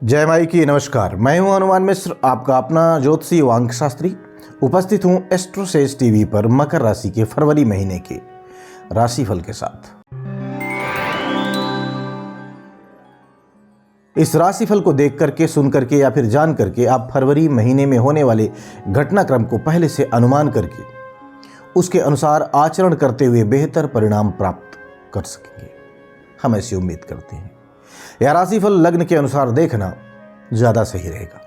जय माई की नमस्कार। मैं हूं हनुमान मिश्र, आपका अपना ज्योतिषी व अंक शास्त्री। उपस्थित हूं एस्ट्रोसेज टीवी पर मकर राशि के फरवरी महीने के राशिफल के साथ। इस राशिफल को देख करके, सुन करके या फिर जान करके आप फरवरी महीने में होने वाले घटनाक्रम को पहले से अनुमान करके उसके अनुसार आचरण करते हुए बेहतर परिणाम प्राप्त कर सकेंगे। हम ऐसी उम्मीद करते हैं। यह राशिफल लग्न के अनुसार देखना ज़्यादा सही रहेगा।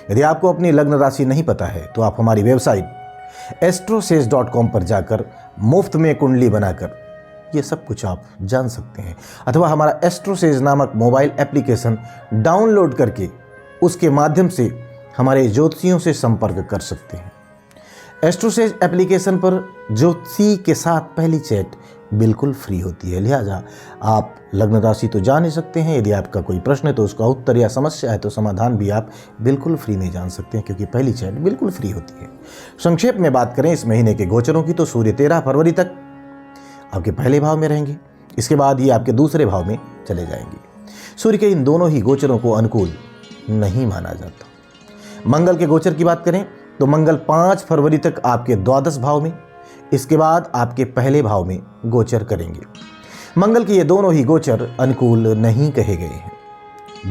यदि आपको अपनी लग्न राशि नहीं पता है तो आप हमारी वेबसाइट astrosage.com पर जाकर मुफ्त में कुंडली बनाकर ये सब कुछ आप जान सकते हैं, अथवा हमारा एस्ट्रोसेज नामक मोबाइल एप्लीकेशन डाउनलोड करके उसके माध्यम से हमारे ज्योतिषियों से संपर्क कर सकते हैं। एस्ट्रोसेज एप्लीकेशन पर ज्योतिषी के साथ पहली चैट बिल्कुल फ्री होती है, लिहाजा आप लग्न राशि तो जान ही सकते हैं। यदि आपका कोई प्रश्न है तो उसका उत्तर या समस्या है तो समाधान भी आप बिल्कुल फ्री में जान सकते हैं, क्योंकि पहली चैट बिल्कुल फ्री होती है। संक्षेप में बात करें इस महीने के गोचरों की तो सूर्य 13 फरवरी तक आपके पहले भाव में रहेंगे। इसके बाद ये आपके दूसरे भाव में चले जाएंगे। सूर्य के इन दोनों ही गोचरों को अनुकूल नहीं माना जाता। मंगल के गोचर की बात करें तो मंगल 5 फरवरी तक आपके द्वादश भाव में, इसके बाद आपके पहले भाव में गोचर करेंगे। मंगल के ये दोनों ही गोचर अनुकूल नहीं कहे गए हैं।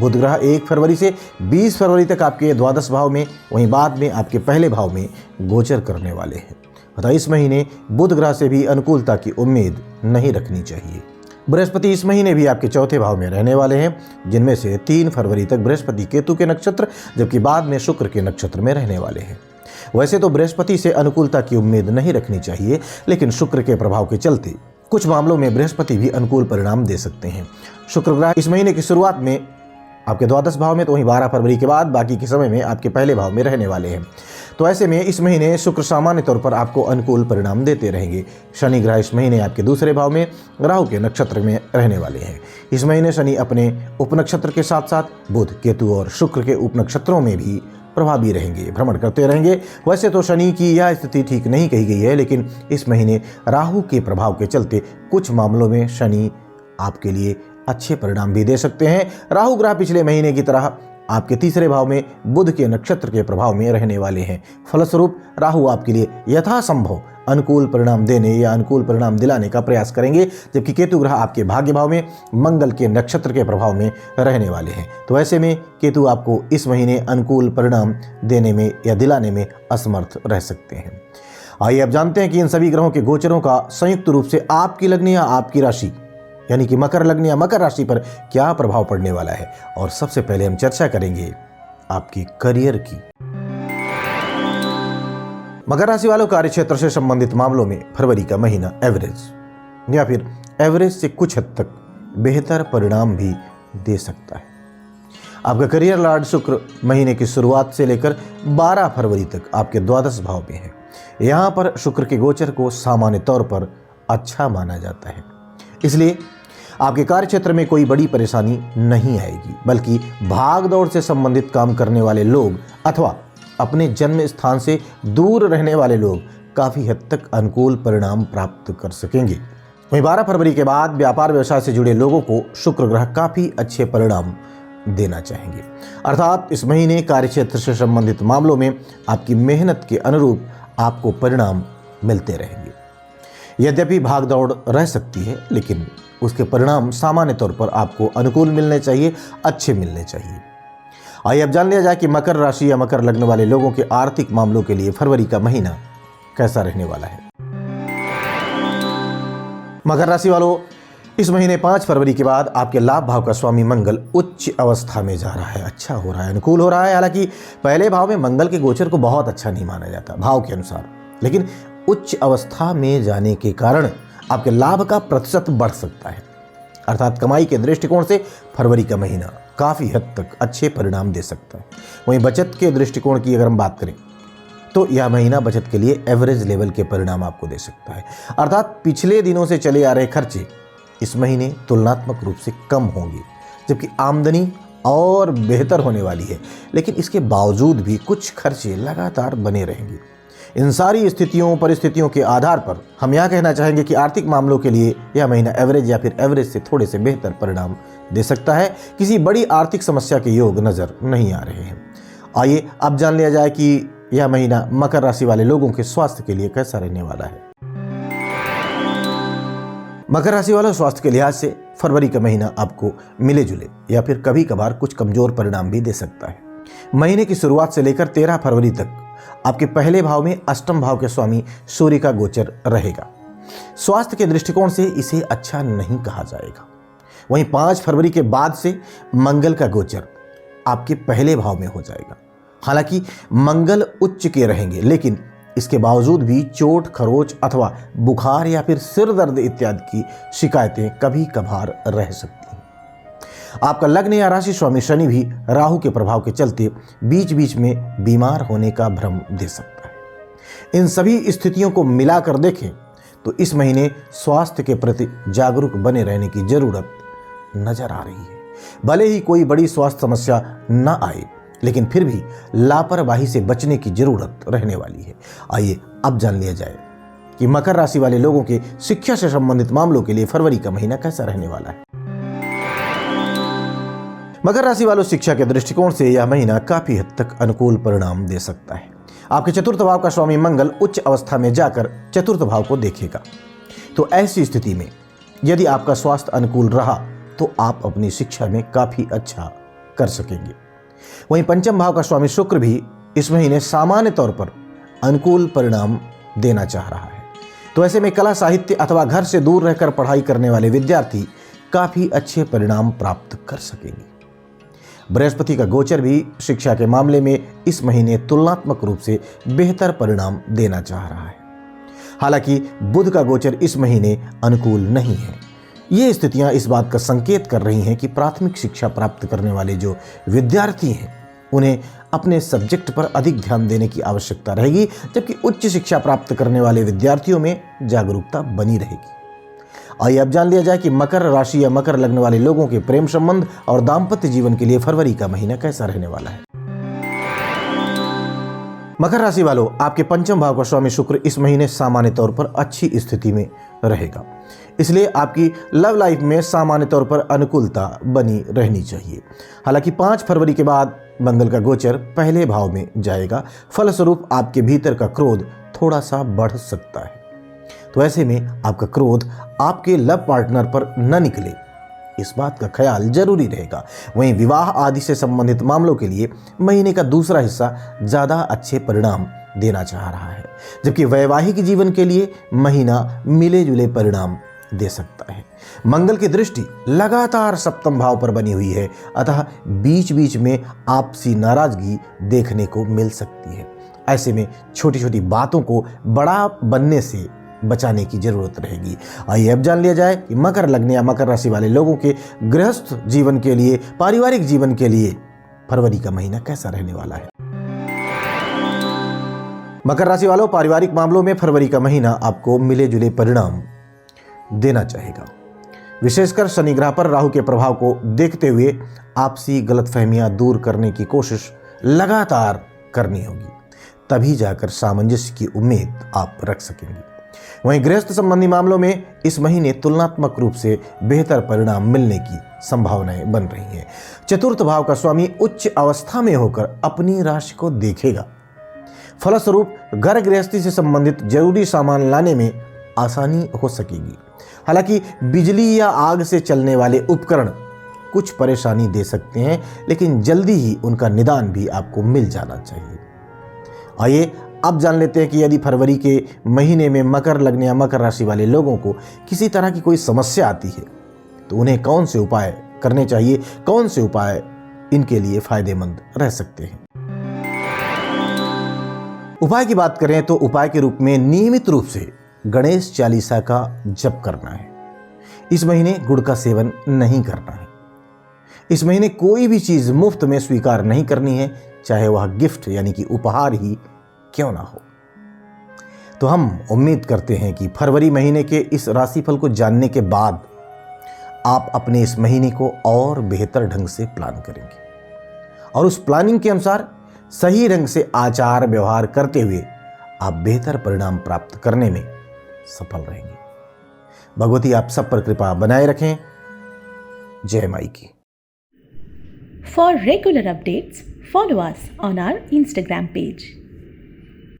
बुध ग्रह 1 फरवरी से 20 फरवरी तक आपके द्वादश भाव में, वहीं बाद में आपके पहले भाव में गोचर करने वाले हैं। अतः इस महीने बुध ग्रह से भी अनुकूलता की उम्मीद नहीं रखनी चाहिए। बृहस्पति इस महीने भी आपके चौथे भाव में रहने वाले हैं, जिनमें से 3 फरवरी तक बृहस्पति केतु के नक्षत्र, जबकि बाद में शुक्र के नक्षत्र में रहने वाले हैं। वैसे तो बृहस्पति से अनुकूलता की उम्मीद नहीं रखनी चाहिए, लेकिन शुक्र के प्रभाव के चलते कुछ मामलों में बृहस्पति भी अनुकूल परिणाम दे सकते हैं। शुक्र ग्रह इस महीने की शुरुआत में आपके द्वादश भाव में, तो वहीं 12 फरवरी के बाद बाकी के समय में आपके पहले भाव में रहने वाले हैं। तो ऐसे में इस महीने शुक्र सामान्य तौर पर आपको अनुकूल परिणाम देते रहेंगे। शनि ग्रह इस महीने आपके दूसरे भाव में राहु के नक्षत्र में रहने वाले हैं। इस महीने शनि अपने उपनक्षत्र के साथ साथ बुध, केतु और शुक्र के उपनक्षत्रों में भी प्रभावी रहेंगे, भ्रमण करते रहेंगे। वैसे तो शनि की यह स्थिति ठीक नहीं कही गई है, लेकिन इस महीने राहु के प्रभाव के चलते कुछ मामलों में शनि आपके लिए अच्छे परिणाम भी दे सकते हैं। राहु ग्रह पिछले महीने की तरह आपके तीसरे भाव में बुध के नक्षत्र के प्रभाव में रहने वाले हैं। फलस्वरूप राहु आपके लिए यथासंभव अनुकूल परिणाम देने या अनुकूल परिणाम दिलाने का प्रयास करेंगे, जबकि केतु ग्रह आपके भाग्य भाव में मंगल के नक्षत्र के प्रभाव में रहने वाले हैं। तो ऐसे में केतु आपको इस महीने अनुकूल परिणाम देने में या दिलाने में असमर्थ रह सकते हैं। आइए अब जानते हैं कि इन सभी ग्रहों के गोचरों का संयुक्त रूप से आपकी लग्न या आपकी राशि यानी कि मकर लग्न या मकर राशि पर क्या प्रभाव पड़ने वाला है। और सबसे पहले हम चर्चा करेंगे आपकी करियर की। मकर राशि वालों कार्य क्षेत्र से संबंधित मामलों में फरवरी का महीना एवरेज या फिर एवरेज से कुछ हद तक बेहतर परिणाम भी दे सकता है। आपका करियर लॉर्ड शुक्र महीने की शुरुआत से लेकर 12 फरवरी तक आपके द्वादश भाव में है। यहाँ पर शुक्र के गोचर को सामान्य तौर पर अच्छा माना जाता है, इसलिए आपके कार्य क्षेत्र में कोई बड़ी परेशानी नहीं आएगी, बल्कि भाग दौड़ से संबंधित काम करने वाले लोग अथवा अपने जन्म स्थान से दूर रहने वाले लोग काफ़ी हद तक अनुकूल परिणाम प्राप्त कर सकेंगे। वहीं 12 फरवरी के बाद व्यापार व्यवसाय से जुड़े लोगों को शुक्र ग्रह काफ़ी अच्छे परिणाम देना चाहेंगे, अर्थात इस महीने कार्य क्षेत्र से संबंधित मामलों में आपकी मेहनत के अनुरूप आपको परिणाम मिलते रहेंगे। यद्यपि भाग दौड़ रह सकती है, लेकिन उसके परिणाम सामान्य तौर पर आपको अनुकूल मिलने चाहिए, अच्छे मिलने चाहिए। आइए अब जान लिया जाए कि मकर राशि या मकर लग्न वाले लोगों के आर्थिक मामलों के लिए फरवरी का महीना कैसा रहने वाला है। मकर राशि वालों, इस महीने 5 फरवरी के बाद आपके लाभ भाव का स्वामी मंगल उच्च अवस्था में जा रहा है, अच्छा हो रहा है, अनुकूल हो रहा है। हालांकि पहले भाव में मंगल के गोचर को बहुत अच्छा नहीं माना जाता भाव के अनुसार, लेकिन उच्च अवस्था में जाने के कारण आपके लाभ का प्रतिशत बढ़ सकता है, अर्थात कमाई के दृष्टिकोण से फरवरी का महीना काफ़ी हद तक अच्छे परिणाम दे सकता है। वहीं बचत के दृष्टिकोण की अगर हम बात करें तो यह महीना बचत के लिए एवरेज लेवल के परिणाम आपको दे सकता है, अर्थात पिछले दिनों से चले आ रहे खर्चे इस महीने तुलनात्मक रूप से कम होंगे, जबकि आमदनी और बेहतर होने वाली है, लेकिन इसके बावजूद भी कुछ खर्चे लगातार बने रहेंगे। इन सारी स्थितियों परिस्थितियों के आधार पर हम यह कहना चाहेंगे कि आर्थिक मामलों के लिए यह महीना एवरेज या फिर एवरेज से थोड़े से बेहतर परिणाम दे सकता है। किसी बड़ी आर्थिक समस्या के योग नजर नहीं आ रहे हैं। आइए अब जान लिया जाए कि यह महीना मकर राशि वाले लोगों के स्वास्थ्य के लिए कैसा रहने वाला है। मकर राशि वालों, स्वास्थ्य के लिहाज से फरवरी का महीना आपको मिले जुले या फिर कभी कभार कुछ कमजोर परिणाम भी दे सकता है। महीने की शुरुआत से लेकर 13 फरवरी तक आपके पहले भाव में अष्टम भाव के स्वामी सूर्य का गोचर रहेगा। स्वास्थ्य के दृष्टिकोण से इसे अच्छा नहीं कहा जाएगा। वहीं 5 फरवरी के बाद से मंगल का गोचर आपके पहले भाव में हो जाएगा। हालांकि मंगल उच्च के रहेंगे, लेकिन इसके बावजूद भी चोट, खरोच अथवा बुखार या फिर सिर दर्द इत्यादि की शिकायतें कभी कभार रह सकती हैं। आपका लग्न या राशि स्वामी शनि भी राहु के प्रभाव के चलते बीच बीच में बीमार होने का भ्रम दे सकता है। इन सभी स्थितियों को मिलाकर देखें तो इस महीने स्वास्थ्य के प्रति जागरूक बने रहने की जरूरत नजर आ रही है। भले ही कोई बड़ी स्वास्थ्य समस्या न आए, लेकिन फिर भी लापरवाही से बचने की जरूरत रहने वाली है। आइए अब जान लिया जाए कि मकर राशि वाले लोगों के शिक्षा से संबंधित मामलों के लिए फरवरी का महीना कैसा रहने वाला है। मकर राशि वालों, शिक्षा के दृष्टिकोण से यह महीना काफी हद तक अनुकूल परिणाम दे सकता है। आपके चतुर्थ भाव का स्वामी मंगल उच्च अवस्था में जाकर चतुर्थ भाव को देखेगा, तो ऐसी स्थिति में यदि आपका स्वास्थ्य अनुकूल रहा तो आप अपनी शिक्षा में काफी अच्छा कर सकेंगे। वहीं पंचम भाव का स्वामी शुक्र भी इस महीने सामान्य तौर पर अनुकूल परिणाम देना चाह रहा है, तो ऐसे में कला, साहित्य अथवा घर से दूर रहकर पढ़ाई करने वाले विद्यार्थी काफी अच्छे परिणाम प्राप्त कर सकेंगे। बृहस्पति का गोचर भी शिक्षा के मामले में इस महीने तुलनात्मक रूप से बेहतर परिणाम देना चाह रहा है। हालांकि बुध का गोचर इस महीने अनुकूल नहीं है। ये स्थितियां इस बात का संकेत कर रही हैं कि प्राथमिक शिक्षा प्राप्त करने वाले जो विद्यार्थी हैं उन्हें अपने सब्जेक्ट पर अधिक ध्यान देने की आवश्यकता रहेगी, जबकि उच्च शिक्षा प्राप्त करने वाले विद्यार्थियों में जागरूकता बनी रहेगी। आइए अब जान लिया जाए कि मकर राशि या मकर लग्न वाले लोगों के प्रेम संबंध और दाम्पत्य जीवन के लिए फरवरी का महीना कैसा रहने वाला है। मकर राशि वालों, आपके पंचम भाव का स्वामी शुक्र इस महीने सामान्य तौर पर अच्छी स्थिति में रहेगा, इसलिए आपकी लव लाइफ में सामान्य तौर पर अनुकूलता बनी रहनी चाहिए। हालांकि 5 फरवरी के बाद मंगल का गोचर पहले भाव में जाएगा, फलस्वरूप आपके भीतर का क्रोध थोड़ा सा बढ़ सकता है। तो ऐसे में आपका क्रोध आपके लव पार्टनर पर न निकले, इस बात का ख्याल जरूरी रहेगा। वहीं विवाह आदि से संबंधित मामलों के लिए महीने का दूसरा हिस्सा ज्यादा अच्छे परिणाम देना चाह रहा है, जबकि वैवाहिक जीवन के लिए महीना मिले जुले परिणाम दे सकता है। मंगल की दृष्टि लगातार सप्तम भाव पर बनी हुई है, अतः बीच बीच में आपसी नाराजगी देखने को मिल सकती है। ऐसे में छोटी छोटी बातों को बड़ा बनने से बचाने की जरूरत रहेगी। आइए अब जान लिया जाए कि मकर लग्न या मकर राशि वाले लोगों के गृहस्थ जीवन के लिए, पारिवारिक जीवन के लिए फरवरी का महीना कैसा रहने वाला है। मकर राशि वालों, पारिवारिक मामलों में फरवरी का महीना आपको मिले जुले परिणाम देना चाहेगा। विशेषकर शनि ग्रह पर राहु के प्रभाव को देखते हुए आपसी गलतफहमियां दूर करने की कोशिश लगातार करनी होगी, तभी जाकर सामंजस्य की उम्मीद आप रख सकेंगे। वहीं गृहस्थ संबंधी मामलों में इस महीने तुलनात्मक रूप से बेहतर परिणाम मिलने की संभावनाएं बन रही हैं। चतुर्थ भाव का स्वामी उच्च अवस्था में होकर अपनी राशि को देखेगा, फलस्वरूप घर गृहस्थी से संबंधित जरूरी सामान लाने में आसानी हो सकेगी। हालांकि बिजली या आग से चलने वाले उपकरण कुछ परेशानी दे सकते हैं, लेकिन जल्दी ही उनका निदान भी आपको मिल जाना चाहिए। आइए अब जान लेते हैं कि यदि फरवरी के महीने में मकर लग्न या मकर राशि वाले लोगों को किसी तरह की कोई समस्या आती है तो उन्हें कौन से उपाय करने चाहिए, कौन से उपाय इनके लिए फायदेमंद रह सकते हैं। उपाय की बात करें तो उपाय के रूप में नियमित रूप से गणेश चालीसा का जप करना है। इस महीने गुड़ का सेवन नहीं करना है। इस महीने कोई भी चीज मुफ्त में स्वीकार नहीं करनी है, चाहे वह गिफ्ट यानी कि उपहार ही क्यों ना हो। तो हम उम्मीद करते हैं कि फरवरी महीने के इस राशिफल को जानने के बाद आप अपने इस महीने को और बेहतर ढंग से प्लान करेंगे और उस प्लानिंग के अनुसार सही ढंग से आचार व्यवहार करते हुए आप बेहतर परिणाम प्राप्त करने में सफल रहेंगे। भगवती आप सब पर कृपा बनाए रखें। जय माई की। For regular updates, follow us on our Instagram page.